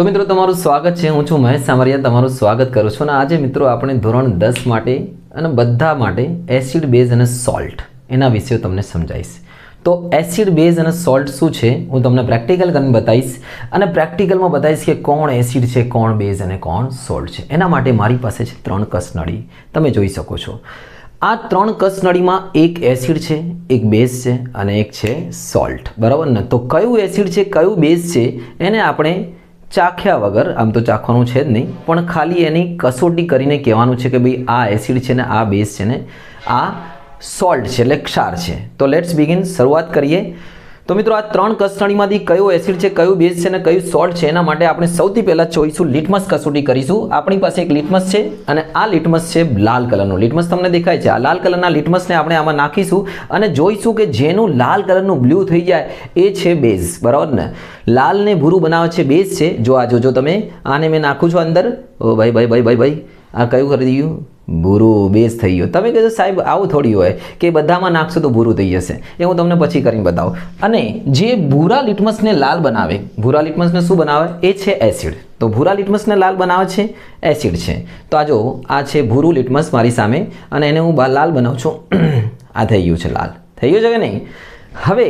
તો મિત્રો તમારું સ્વાગત છે। હું છું મહેશ સામરિયા, તમારું સ્વાગત કરું છું। અને આજે મિત્રો આપણે ધોરણ 10 માટે અને બધા માટે એસિડ બેઝ અને સોલ્ટ એના વિશે તમને સમજાવીશ। તો એસિડ બેઝ અને સોલ્ટ શું છે હું તમને પ્રેક્ટિકલ કરીને બતાવીશ અને પ્રેક્ટિકલમાં બતાવીશ કે કોણ એસિડ છે, કોણ બેઝ અને કોણ સોલ્ટ છે। એના માટે મારી પાસે છે 3 કસનળી, તમે જોઈ શકો છો। આ 3 કસનળીમાં એક એસિડ છે, એક બેઝ છે અને એક છે સોલ્ટ, બરાબર ને। તો કયું એસિડ છે કયું બેઝ છે એને આપણે ચાખ્યા વગર, આમ તો ચાખવાનું છે જ નહીં, પણ ખાલી એની કસોટી કરીને કહેવાનું છે કે ભાઈ આ એસિડ છે ને આ બેઝ છે ને આ સોલ્ટ છે એટલે ક્ષાર છે। તો લેટ્સ બિગિન, શરૂઆત કરીએ। તો મિત્રો આ 3 કસનળીમાંથી કયો એસિડ છે, કયું બેઝ છે અને કયું સોલ્ટ છે એના માટે આપણે સૌથી પહેલાં જોઈશું લિટમસ કસોટી કરીશું। આપણી પાસે એક લિટમસ છે અને આ લિટમસ છે લાલ કલરનું લિટમસ, તમને દેખાય છે। આ લાલ કલરના લિટમસને આપણે આમાં નાખીશું અને જોઈશું કે જેનું લાલ કલરનું બ્લુ થઈ જાય એ છે બેઝ, બરાબર ને। લાલ ને ભૂરું બનાવે છે બેઝ છે। જો આ જોજો તમે, આને મેં નાખું છું અંદર, ઓ ભાઈ ભાઈ ભાઈ ભાઈ ભાઈ આ કયું કરી દીધું, ભૂરું બેઝ થઈ ગયો। તમે કહેશો સાહેબ આવું થોડી હોય કે બધામાં નાખશો તો ભૂરું થઈ જશે, એ હું તમને પછી કરીને બતાવું। અને જે ભૂરા લિટમસને લાલ બનાવે, ભૂરા લિટમસને શું બનાવે એ છે એસિડ। તો ભૂરા લિટમસને લાલ બનાવે છે એસિડ છે। તો આ જો આ છે ભૂરું લિટમસ મારી સામે અને એને હું લાલ બનાવું છું। આ થઈ ગયું છે લાલ, થઈ ગયું છે કે નહીં। હવે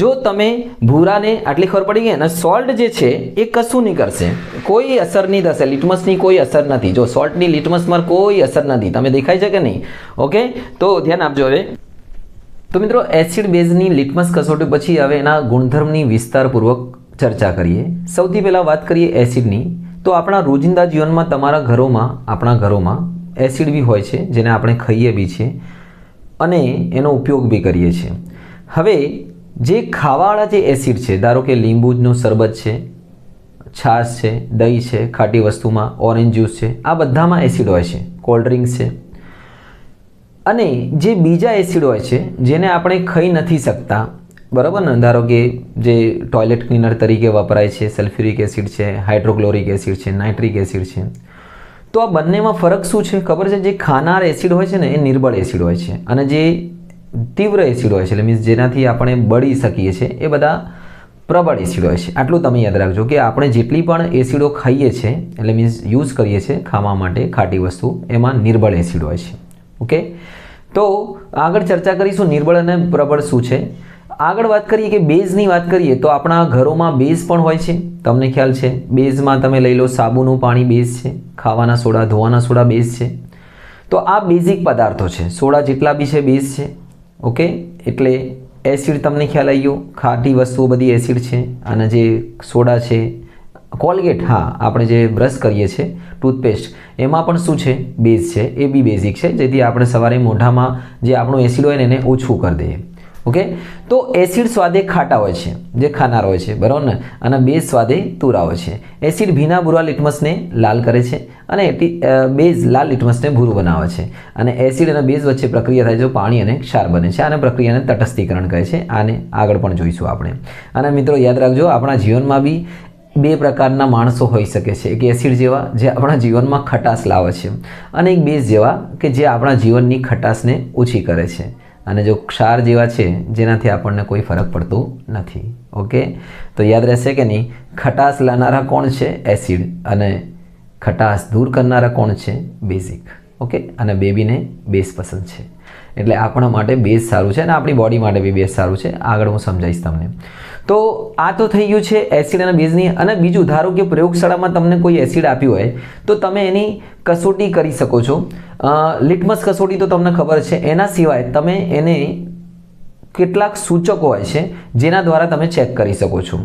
જો તમે ભૂરાને આટલી ખબર પડી ગઈ અને સોલ્ટ જે છે એ કશું નહીં કરશે, કોઈ અસર નહીં થશે, લિટમસની કોઈ અસર નથી। જો સોલ્ટની લિટમસમાં કોઈ અસર નથી, તમે દેખાય છે કે નહીં? ઓકે, તો ધ્યાન આપજો। હવે તો મિત્રો એસિડ બેઝની લિટમસ કસોટી પછી હવે એના ગુણધર્મની વિસ્તારપૂર્વક ચર્ચા કરીએ। સૌથી પહેલાં વાત કરીએ એસિડની। તો આપણા રોજિંદા જીવનમાં તમારા ઘરોમાં, આપણા ઘરોમાં એસિડ બી હોય છે જેને આપણે ખાઈએ બી છીએ અને એનો ઉપયોગ બી કરીએ છીએ। હવે જે ખાવાવાળા જે એસિડ છે, ધારો કે લીંબુનું શરબત છે, છાશ છે, દહીં છે, ખાટી વસ્તુમાં ઓરેન્જ જ્યુસ છે, આ બધામાં એસિડ હોય છે, કોલ્ડ ડ્રિંક્સ છે। અને જે બીજા એસિડ હોય છે જેને આપણે ખાઈ નથી શકતા, બરાબર ને, ધારો કે જે ટોયલેટ ક્લીનર તરીકે વપરાય છે, સલ્ફ્યુરિક એસિડ છે, હાઇડ્રોક્લોરિક એસિડ છે, નાઇટ્રિક એસિડ છે। તો આ બંનેમાં ફરક શું છે ખબર છે? જે ખાનાર એસિડ હોય છે ને એ નિર્બળ એસિડ હોય છે અને જે તીવ્ર એસિડ હોય છે એટલે મીન્સ જેનાથી આપણે બળી શકીએ છીએ એ બધા પ્રબળ એસિડ હોય છે। આટલું તમે યાદ રાખજો કે આપણે જેટલી પણ એસિડો ખાઈએ છીએ એટલે મીન્સ યુઝ કરીએ છીએ ખાવા માટે ખાટી વસ્તુ, એમાં નિર્બળ એસિડ હોય છે। ઓકે, તો આગળ ચર્ચા કરીશું નિર્બળ અને પ્રબળ શું છે। આગળ વાત કરીએ કે બેઝની વાત કરીએ તો આપણા ઘરોમાં બેઝ પણ હોય છે, તમને ખ્યાલ છે। બેઝમાં તમે લઈ લો સાબુનું પાણી બેઝ છે, ખાવાના સોડા, ધોવાના સોડા બેઝ છે। તો આ બેઝિક પદાર્થો છે, સોડા જેટલા બી છે બેઝ છે। ઓકે, એટલે એસિડ તમને ખ્યાલ આવી ગયો, ખાટી વસ્તુઓ બધી એસિડ છે। અને જે સોડા છે, કોલગેટ, હા આપણે જે બ્રશ કરીએ છીએ, ટૂથપેસ્ટ, એમાં પણ શું છે બેઝ છે, એ બી બેઝિક છે, જેથી આપણે સવારે મોઢામાં જે આપણું એસિડ હોય ને એને ઓછું કરી દઈએ। ઓકે, તો એસિડ સ્વાદે ખાટા હોય છે જે ખાનાર હોય છે, બરાબર ને, અને બેઝ સ્વાદે તુરા હોય છે। એસિડ ભીના ભૂરા લિટમસને લાલ કરે છે અને બેઝ લાલ લિટમસને ભૂરું બનાવે છે। અને એસિડ અને બેઝ વચ્ચે પ્રક્રિયા થાય છે, પાણી અને ક્ષાર બને છે। આને પ્રક્રિયાને તટસ્થીકરણ કહે છે। આને આગળ પણ જોઈશું આપણે। અને મિત્રો યાદ રાખજો, આપણા જીવનમાં બી 2 પ્રકારના માણસો હોઈ શકે છે। એક એસિડ જેવા જે આપણા જીવનમાં ખટાશ લાવે છે અને એક બેઝ જેવા કે જે આપણા જીવનની ખટાશને ઓછી કરે છે, અને જો ક્ષાર જેવા છે જેનાથી આપણને કોઈ ફરક પડતો નથી। ઓકે, તો યાદ રહેશે કે નહીં? ખટાશ લાવનારા કોણ છે? એસિડ, અને ખટાશ દૂર કરનારા કોણ છે? બેઝિક। ઓકે, અને બેબીને બેઝ પસંદ છે એટલે આપણા માટે બેઝ સારું છે અને આપણી બોડી માટે બી બેઝ સારું છે। આગળ હું સમજાવીશ તમને। તો આ તો થઈ ગયું છે એસિડ અને બેઝની। અને બીજું, ધારો કે પ્રયોગશાળામાં તમને કોઈ એસિડ આપ્યું હોય તો તમે એની કસોટી કરી શકો છો। લિટમસ કસોટી તો તમને ખબર છે, એના સિવાય તમે એને કેટલાક સૂચકો હોય છે જેના દ્વારા તમે ચેક કરી શકો છો।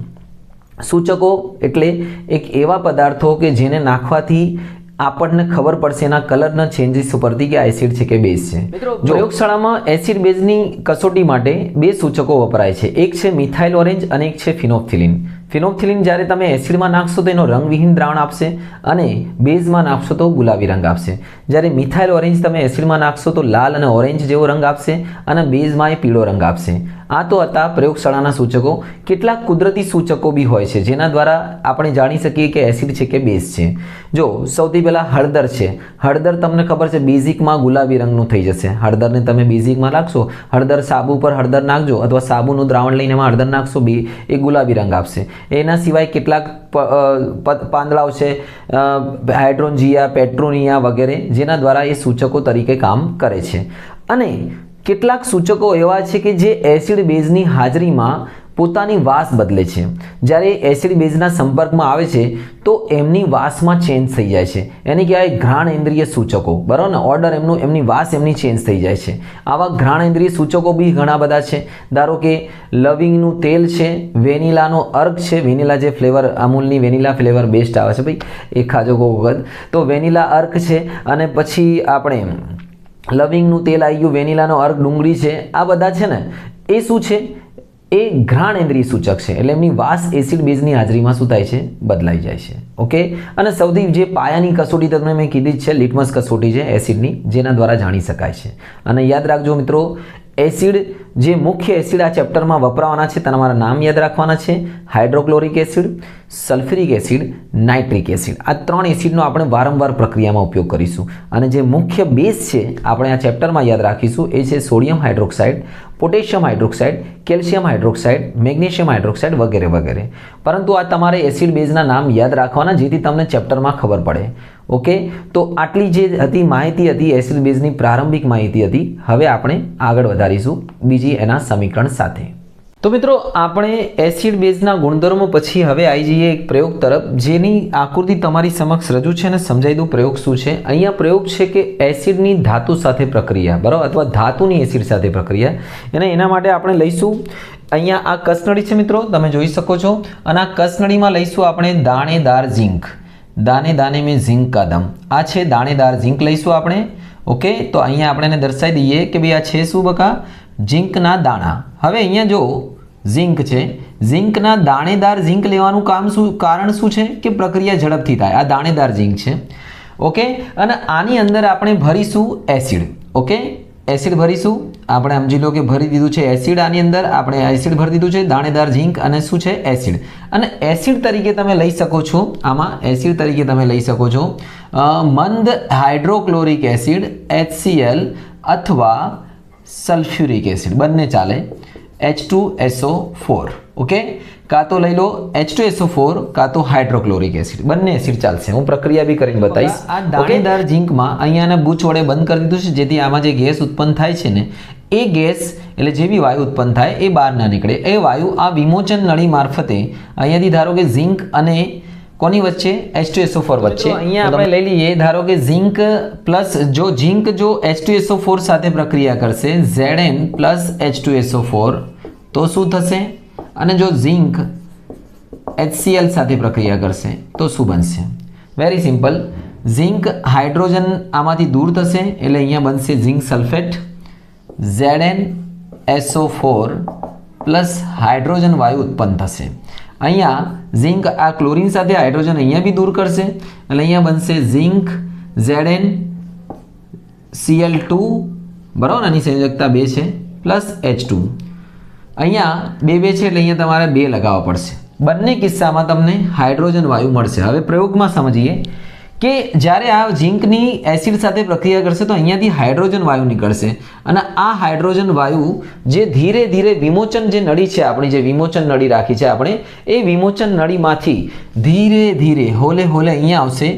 સૂચકો એટલે એક એવા પદાર્થો કે જેને નાખવાથી આપણને ખબર પડશે એના કલરના ચેન્જીસ ઉપરથી કે આ એસિડ છે કે બેઝ છે। મિત્રો પ્રયોગશાળામાં એસિડ બેઝની કસોટી માટે 2 સૂચકો વપરાય છે, એક છે મિથાઇલ ઓરેન્જ અને એક છે ફિનોપ્થિલિન। ફિનોપ્થિલિન જ્યારે તમે એસિડમાં નાખશો તો એનો રંગવિહીન દ્રાવણ આપશે અને બેઝમાં નાખશો તો ગુલાબી રંગ આપશે। જ્યારે મિથાઇલ ઓરેન્જ તમે એસિડમાં નાખશો તો લાલ અને ઓરેન્જ જેવો રંગ આપશે અને બેઝમાં એ પીળો રંગ આપશે। આ તો હતા પ્રયોગશાળાના સૂચકો. કેટલાક કુદરતી સૂચકો બી હોય છે જેના દ્વારા આપણે જાણી શકીએ કે એસિડ છે કે બેઝ છે. જો સૌથી પહેલાં હળદર છે. હળદર તમને ખબર છે બેઝિકમાં ગુલાબી રંગનું થઈ જશે. હળદરને તમે બેઝિકમાં નાખશો, હળદર સાબુ પર હળદર નાખજો અથવા સાબુનું દ્રાવણ લઈને એમાં હળદર નાખશો, એ ગુલાબી રંગ આપશે. એના સિવાય કેટલાક પાંદડાઓ છે, હાઇડ્રોન્જિયા, પેટ્રોનિયા વગેરે, જેના દ્વારા એ સૂચકો તરીકે કામ કરે છે. અને કેટલાક સૂચકો એવા છે કે જે એસિડ બેઝની હાજરીમાં પોતાની વાસ બદલે છે. જ્યારે એસિડ બેઝના સંપર્કમાં આવે છે તો એમની વાસમાં ચેન્જ થઈ જાય છે. એને કહેવાય ઘ્રાણેન્દ્રિય સૂચકો, બરાબર ને? ઓર્ડર એમની વાસ એમની ચેન્જ થઈ જાય છે. આવા ઘ્રાણેન્દ્રિય સૂચકો બી ઘણા બધા છે. ધારો કે લવિંગનું તેલ છે, વેનીલાનો અર્ક છે. વેનીલા જે ફ્લેવર, અમૂલની વેનીલા ફ્લેવર બેસ્ટ આવે છે ભાઈ, એ ખાજો કોઈ વખત. તો વેનીલા અર્ક છે. અને પછી આપણે લવિંગનું તેલ આવી ગયું, વેનીલાનો અર્ક ડુંગળી છે. આ બધા છે ને એ શું છે? એ ઘ્રાણેન્દ્રિય સૂચક છે. એટલે એમની વાસ એસિડ બેઝની હાજરીમાં શું થાય છે? બદલાઈ જાય છે. ઓકે. અને સૌથી જે પાયાની કસોટી તમને મેં કીધી જ છે, લિટમસ કસોટી છે એસિડની, જેના દ્વારા જાણી શકાય છે. અને યાદ રાખજો મિત્રો, એસિડ જે મુખ્ય એસિડ આ ચેપ્ટરમાં વપરાવાના છે તમારા નામ યાદ રાખવાના છે. Hydrochloric acid, sulphuric acid, nitric acid. આ 3 એસિડનો આપણે વારંવાર પ્રક્રિયામાં ઉપયોગ કરીશું. અને જે મુખ્ય બેઝ છે આપણે આ ચેપ્ટરમાં યાદ રાખીશું એ છે sodium hydroxide, potassium hydroxide, calcium hydroxide, magnesium hydroxide વગેરે વગેરે. પરંતુ આ તમારે એસિડ બેઝના નામ યાદ રાખવાના, જેથી તમને ચેપ્ટરમાં ખબર પડે. ઓકે. તો આટલી જે હતી માહિતી હતી એસિડ બેઝની પ્રારંભિક માહિતી હતી. હવે આપણે આગળ વધારીશું બીજી એના સમીકરણ સાથે. તો મિત્રો, આપણે એસિડ બેઝના ગુણધર્મો પછી હવે આવી જઈએ એક પ્રયોગ તરફ, જેની આકૃતિ તમારી સમક્ષ રજૂ છે અને સમજાવી દઉં પ્રયોગ શું છે. અહીંયા પ્રયોગ છે કે એસિડની ધાતુ સાથે પ્રક્રિયા, બરાબર, અથવા ધાતુની એસિડ સાથે પ્રક્રિયા. અને એના માટે આપણે લઈશું અહીંયા આ કસનળી છે મિત્રો, તમે જોઈ શકો છો. અને આ કસનળીમાં લઈશું આપણે દાણેદાર ઝીંક. દાને દાને મેં ઝીંક કા દમ. આ છે દાણેદાર ઝીંક લઈશું આપણે. ઓકે. તો અહીંયા આપણે એને દર્શાવી દઈએ કે ભાઈ આ છે શું બકા? ઝીંકના દાણા. હવે અહીંયા જો ઝીંક છે, ઝીંકના દાણેદાર ઝીંક લેવાનું કારણ શું છે? કે પ્રક્રિયા ઝડપથી થાય. આ દાણેદાર ઝીંક છે. ઓકે. અને આની અંદર આપણે ભરીશું એસિડ. ઓકે. એસિડ ભરીશું. આપણે સમજી લો કે ભરી દીધું છે એસિડ. આની અંદર આપણે એસિડ ભરી દીધું છે, દાણેદાર ઝીંક અને શું છે? એસિડ. અને એસિડ તરીકે તમે લઈ શકો છો, આમાં એસિડ તરીકે તમે લઈ શકો છો મંદ હાઇડ્રોક્લોરિક એસિડ HCl અથવા સલ્ફ્યુરિક એસિડ, બંને ચાલે. H2SO4. ઓકે. કાં તો લઈ લો H2SO4 કાં તો હાઇડ્રોક્લોરિક એસિડ, બંને એસિડ ચાલશે. હું પ્રક્રિયા બી કરીને બતાવીશ. આ દાણેદાર ઝીંકમાં અહીંયા બૂચ વડે બંધ કરી દીધું છે, જેથી આમાં જે ગેસ ઉત્પન્ન થાય છે ને એ ગેસ, એટલે જે બી વાયુ ઉત્પન્ન થાય એ બહાર ના નીકળે. એ વાયુ આ વિમોચન નળી મારફતે અહીંયાથી ધારો કે ઝીંક અને કોની વચ્ચે? H2SO4 વચ્ચે. અહીંયા આપણે લઈ લઈએ, ધારો કે ઝીંક પ્લસ, જો ઝીંક જો H2SO4 સાથે પ્રક્રિયા કરશે, Zn પ્લસ H2SO4, તો શું થશે? અને જો ઝીંક HCl સાથે પ્રક્રિયા કરશે તો શું બનશે? Very simple. ઝીંક હાઇડ્રોજન આમાંથી દૂર થશે, એટલે અહીંયા બનશે ઝીંક સલ્ફેટ. ZnSO4 પ્લસ હાઇડ્રોજન વાયુ ઉત્પન્ન થશે. અહીંયા ઝીંક આ ક્લોરીન સાથે હાઇડ્રોજન અહીંયા બી દૂર કરશે, એટલે અહીંયા બનશે ઝીંક ZnCl2, બરાબર. આની સંયોજકતા 2 છે, પ્લસ H2. અહીંયા 2 છે, એટલે અહીંયા તમારે 2 લગાવવા પડશે. બંને કિસ્સામાં તમને હાઇડ્રોજન વાયુ મળશે. હવે પ્રયોગમાં સમજીએ કે જ્યારે આ ઝીંકની એસિડ સાથે પ્રક્રિયા કરશે તો અહીંયાથી હાઇડ્રોજન વાયુ નીકળશે. અને આ હાઇડ્રોજન વાયુ જે ધીરે ધીરે વિમોચન જે નળી છે, આપણી જે વિમોચન નળી રાખી છે આપણે, એ વિમોચન નળીમાંથી ધીરે ધીરે હોલે હોલે અહીંયા આવશે.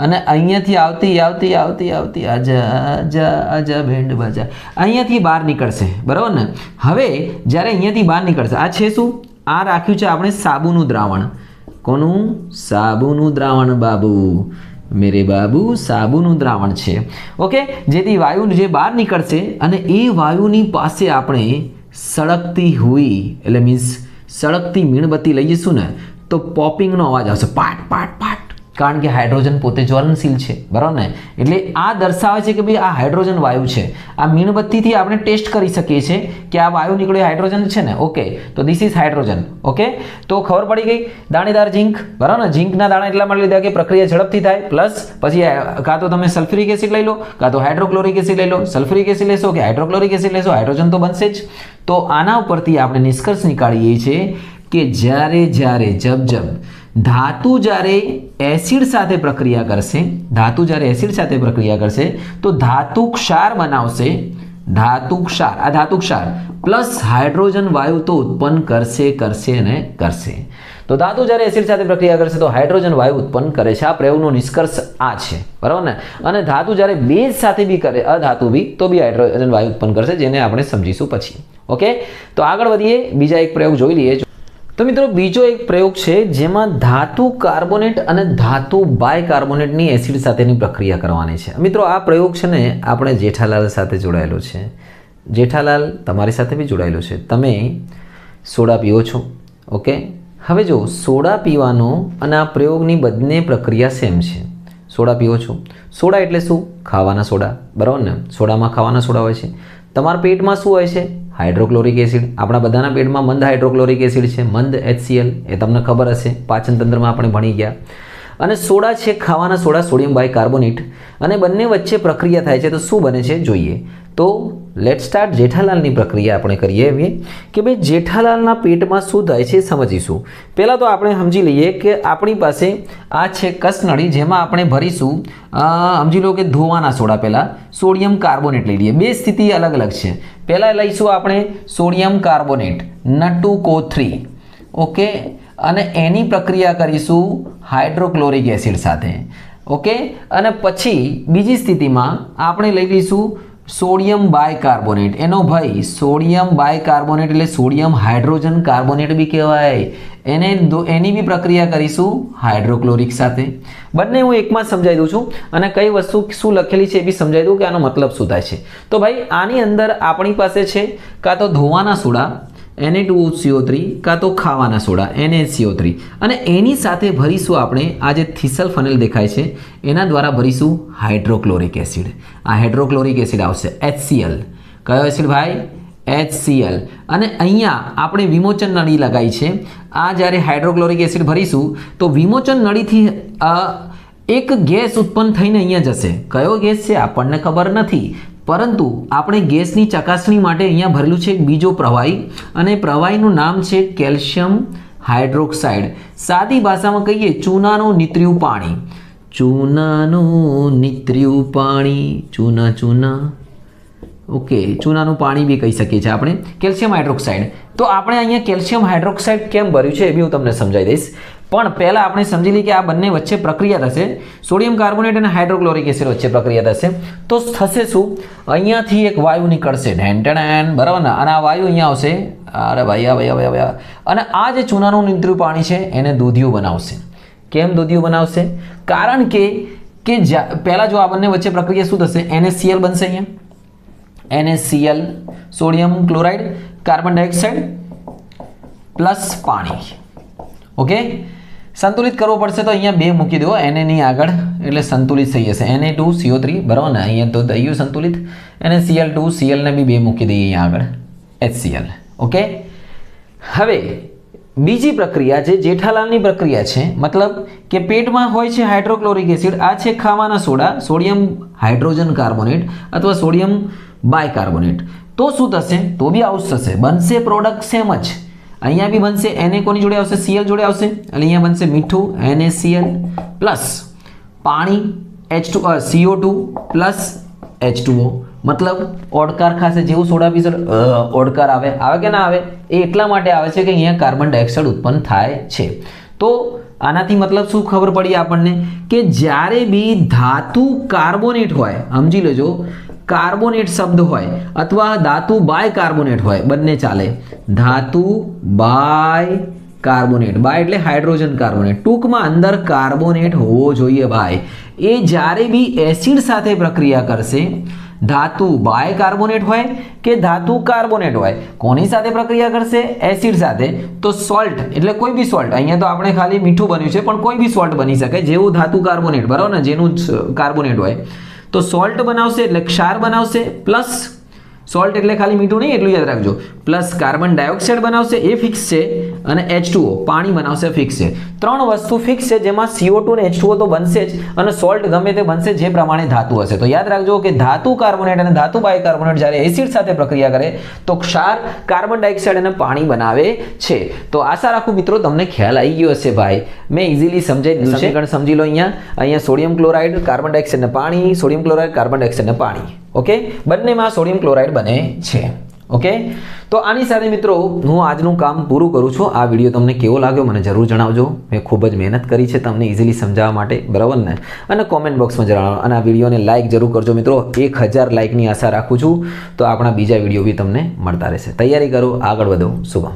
અને અહીંયાથી આવતી આવતી આવતી આવતી આજા આજા આજા બેન્ડ બાજા અહીંયાથી બહાર નીકળશે, બરાબર ને? હવે જ્યારે અહીંયાથી બહાર નીકળશે, આ છે શું? આ રાખ્યું છે આપણે સાબુનું દ્રાવણ. કોનું? સાબુનું દ્રાવણ બાબુ, મેરે બાબુ, સાબુનું દ્રાવણ છે. ઓકે. જેથી વાયુ જે બહાર નીકળશે અને એ વાયુની પાસે આપણે સળગતી હુઈ, એટલે મીન્સ સળગતી મીણબત્તી લઈ જઈશું ને તો પોપિંગનો અવાજ આવશે, પાટ પાટ પાટ. કારણ કે હાઇડ્રોજન પોતે જ્વલનશીલ છે, બરાબર ને? એટલે આ દર્શાવે છે કે ભાઈ આ હાઇડ્રોજન વાયુ છે. આ મીણબત્તીથી આપણે ટેસ્ટ કરી શકીએ છીએ કે આ વાયુ નીકળ્યો હાઇડ્રોજન છે ને. ઓકે. તો ધીસ ઇઝ હાઇડ્રોજન. ઓકે. તો ખબર પડી ગઈ. દાણેદાર ઝીંક, બરાબર ને? ઝીંકના દાણા એટલા માટે લીધા કે પ્રક્રિયા ઝડપથી થાય, પ્લસ પછી કાં તો તમે સલ્ફ્યુરિક એસિડ લઈ લો કાં તો હાઇડ્રોક્લોરિક એસિડ લઈ લો. સલ્ફ્યુરિક એસિડ લેશો કે હાઇડ્રોક્લોરિક એસિડ લેશો, હાઇડ્રોજન તો બનશે જ. તો આના ઉપરથી આપણે નિષ્કર્ષ નીકાળીએ છીએ કે જ્યારે જબ ધાતુ જ્યારે એસિડ સાથે પ્રક્રિયા કરશે, તો ધાતુ ક્ષાર બનાવશે, ધાતુ ક્ષાર પ્લસ હાઇડ્રોજન વાયુ તો ઉત્પન્ન કરશે તો ધાતુ જ્યારે એસિડ સાથે પ્રક્રિયા કરશે તો હાઇડ્રોજન વાયુ ઉત્પન્ન કરે છે. આ પ્રયોગનો નિષ્કર્ષ આ છે, બરાબર ને. અને ધાતુ જ્યારે બેઝ સાથે બી કરે, અધાતુ બી, તો બી હાઇડ્રોજન વાયુ ઉત્પન્ન કરશે, જેને આપણે સમજીશું પછી. ઓકે, તો આગળ વધીએ, બીજા એક પ્રયોગ જોઈ લઈએ. તો મિત્રો બીજો એક પ્રયોગ છે જેમાં ધાતુ કાર્બોનેટ અને ધાતુ બાયકાર્બોનેટની એસિડ સાથેની પ્રક્રિયા કરવાની છે. મિત્રો આ પ્રયોગ છે ને આપણે જેઠાલાલ સાથે જોડાયેલો છે. જેઠાલાલ તમારી સાથે બી જોડાયેલો છે. તમે સોડા પીવો છો, ઓકે. હવે જો સોડા પીવાનો અને આ પ્રયોગની બંને પ્રક્રિયા સેમ છે. સોડા પીવો છો, સોડા એટલે શું? ખાવાના સોડા, બરાબર ને. સોડામાં ખાવાના સોડા હોય છે. તમારા પેટમાં શું હોય છે? Hydrochloric acid. આપણા બધાના પેટમાં મંદ હાઇડ્રોક્લોરિક એસિડ છે, મંદ HCl, એ તમને ખબર હશે, પાચન તંત્રમાં આપણે ભણી ગયા. અને સોડા છે ખાવાના સોડા, સોડિયમ બાયકાર્બોનેટ, અને બંને વચ્ચે પ્રક્રિયા થાય છે. તો શું બને છે જોઈએ. તો લેટ સ્ટાર્ટ. જેઠાલાલની પ્રક્રિયા આપણે કરીએ એવી કે ભાઈ જેઠાલાલના પેટમાં શું થાય છે સમજીશું. પહેલાં તો આપણે સમજી લઈએ કે આપણી પાસે આ છે કસનળી, જેમાં આપણે ભરીશું, સમજી લો કે ધોવાના સોડા. પહેલાં સોડિયમ કાર્બોનેટ લઈ લઈએ. બે સ્થિતિ અલગ અલગ છે. પહેલાં લઈશું આપણે સોડિયમ કાર્બોનેટ N2CO3, ઓકે, અને એની પ્રક્રિયા કરીશું હાઇડ્રોક્લોરિક એસિડ સાથે, ઓકે. અને પછી બીજી સ્થિતિમાં આપણે લઈ લઈશું સોડિયમ બાયકાર્બોનેટ. એનો ભાઈ સોડિયમ બાયકાર્બોનેટ એટલે સોડિયમ હાઇડ્રોજન કાર્બોનેટ બી કહેવાય. એની બી પ્રક્રિયા કરીશું હાઇડ્રોક્લોરિક સાથે. બંને હું એકમાં જ સમજાવી દઉં છું, અને કઈ વસ્તુ શું લખેલી છે એ બી સમજાવી દઉં કે આનો મતલબ શું થાય છે. તો ભાઈ આની અંદર આપણી પાસે છે કાં તો ધોવાના સોડા Na2CO3, કાં તો ખાવાના સોડા NaCO3, અને એની સાથે ભરીશું આપણે આ જે થીસલ ફનેલ દેખાય છે એના દ્વારા ભરીશું હાઇડ્રોક્લોરિક એસિડ. આ હાઇડ્રોક્લોરિક એસિડ આવશે HCl. કયો એસિડ ભાઈ? HCl. અને અહીંયા આપણે વિમોચન નળી લગાવી છે. આ જ્યારે હાઇડ્રોક્લોરિક એસિડ ભરીશું તો વિમોચન નળીથી એક ગેસ ઉત્પન્ન થઈને અહીંયા જશે. કયો ગેસ છે આપણને ખબર નથી, પરંતુ આપણે ગેસની ચકાસણી માટે અહીંયા ભરેલું છે બીજો પ્રવાહી, અને પ્રવાહીનું નામ છે કેલ્શિયમ હાઇડ્રોક્સાઇડ. સાદી ભાષામાં કહીએ ચૂનાનું નીતર્યું પાણી. ચૂનાનું નીતર્યું પાણી, ચૂના, ઓકે, ચૂનાનું પાણી બી કહી શકીએ છીએ આપણે. Calcium hydroxide. તો આપણે અહીંયા કેલ્શિયમ હાઇડ્રોક્સાઇડ કેમ ભર્યું છે એ બી હું તમને સમજાવી દઈશ. પણ પહેલાં આપણે સમજી લઈએ કે આ બંને વચ્ચે પ્રક્રિયા થશે. સોડિયમ કાર્બોનેટ અને હાઇડ્રોક્લોરિક એસિડ વચ્ચે પ્રક્રિયા થશે. તો થશે શું? અહીંયાથી એક વાયુ નીકળશે, બરાબર ને. અને આ વાયુ અહીંયા આવશે, અરે ભાઈ, અને આ જે ચૂનાનું નીતર્યું પાણી છે એને દૂધિયું બનાવશે. કેમ દૂધિયું બનાવશે? કારણ કે પહેલાં જો આ બંને વચ્ચે પ્રક્રિયા શું થશે? NaCl બનશે. અહીંયા NaCl, sodium chloride, carbon dioxide plus પાણી, ઓકે. સંતુલિત કરવો પડશે તો અહીંયા 2 મૂકી દો Na ની આગળ, એટલે સંતુલિત થઈ જશે. Na2CO3, બરાબર ને. અહીંયા તો થયું સંતુલિત. NaCl2, Cl ને બી 2 મૂકી દઈએ અહીંયા આગળ, HCl, ઓકે. હવે બીજી પ્રક્રિયા જે જેઠાલાલની પ્રક્રિયા છે, મતલબ કે પેટમાં હોય છે હાઇડ્રોક્લોરિક એસિડ, આ છે ખાવાના સોડા, સોડિયમ હાઇડ્રોજન કાર્બોનેટ અથવા સોડિયમ બાયકાર્બોનેટ. તો શું થશે? તો બી આવું થશે, બનશે પ્રોડક્ટ સેમ જ. અહીંયા બી બનશે. Na કોની જોડે આવશે? Cl જોડે આવશે. એટલે અહીંયા બનશે મીઠું NaCl પ્લસ પાણી CO2 પ્લસ H2O. મતલબ ઓડકાર ખાશે, જેવું સોડા પીશે ઓડકાર આવે કે ના આવે? એ એટલા માટે આવે છે કે અહીંયા કાર્બન ડાયોક્સાઇડ ઉત્પન્ન થાય છે. તો આનાથી મતલબ શું ખબર પડી આપણને? કે જ્યારે બી ધાતુ કાર્બોનેટ હોય, સમજી લેજો, કાર્બોનેટ શબ્દ હોય અથવા ધાતુ બાયકાર્બોનેટ હોય, બંને ચાલે. ધાતુ બાયકાર્બોનેટ, બાય એટલે હાઇડ્રોજન કાર્બોનેટ, ટૂંકમાં અંદર કાર્બોનેટ હોવો જોઈએ ભાઈ. એ જ્યારે બી એસિડ સાથે પ્રક્રિયા કરશે, ધાતુ બાયકાર્બોનેટ હોય કે ધાતુ કાર્બોનેટ હોય, કોની સાથે પ્રક્રિયા કરશે? એસિડ સાથે. તો સોલ્ટ એટલે કોઈ બી સોલ્ટ, અહીંયા તો આપણે ખાલી મીઠું બન્યું છે, પણ કોઈ બી સોલ્ટ બની શકે જેવું ધાતુ કાર્બોનેટ, બરાબર ને, જેનું કાર્બોનેટ હોય. તો સોલ્ટ બનાવશે એટલે ક્ષાર બનાવશે, પ્લસ સોલ્ટ એટલે ખાલી મીઠું નહીં, એટલું યાદ રાખજો, પ્લસ કાર્બન ડાયોક્સાઇડ બનાવશે, એ ફિક્સ છે. અને H2O પાણી બનાવશે ફિક્સ છે. 3 વસ્તુ ફિક્સ છે જેમાં CO2 અને H2O તો બનશે જ અને સોલ્ટ ગમે તે બનશે જે પ્રમાણે ધાતુ હશે. તો યાદ રાખજો કે ધાતુ કાર્બોનેટ અને ધાતુ બાયકાર્બોનેટ જ્યારે એસિડ સાથે પ્રક્રિયા કરે તો ક્ષાર કાર્બન ડાયોક્સાઇડ અને પાણી બનાવે છે. તો આશા રાખું મિત્રો તમને ખ્યાલ આવી ગયો હશે ભાઈ. મેં ઇઝીલી સમજાવી દીધું છે. સમીકરણ સમજી લો. અહીંયા સોડિયમ ક્લોરાઇડ કાર્બન ડાયોક્સાઇડ અને પાણી, સોડિયમ ક્લોરાઇડ કાર્બન ડાયોક્સાઇડ અને પાણી. ઓકે, બંનેમાં સોડિયમ ક્લોરાઇડ બને છે. ઓકે, તો આની સાથે મિત્રો હું આજનું કામ પૂરું કરું છું. આ વિડીયો તમને કેવો લાગ્યો મને જરૂર જણાવજો. મેં ખૂબ જ મહેનત કરી છે તમને ઇઝીલી સમજાવવા માટે, બરાબર ને? અને કોમેન્ટ બોક્સમાં જણાવો અને આ વિડીયોને લાઇક જરૂર કરજો મિત્રો. 1000 લાઇકની આશા રાખું છું. તો આપણા બીજા વિડીયો બી તમને મળતા રહેશે. તૈયારી કરો, આગળ વધો. શુભમ.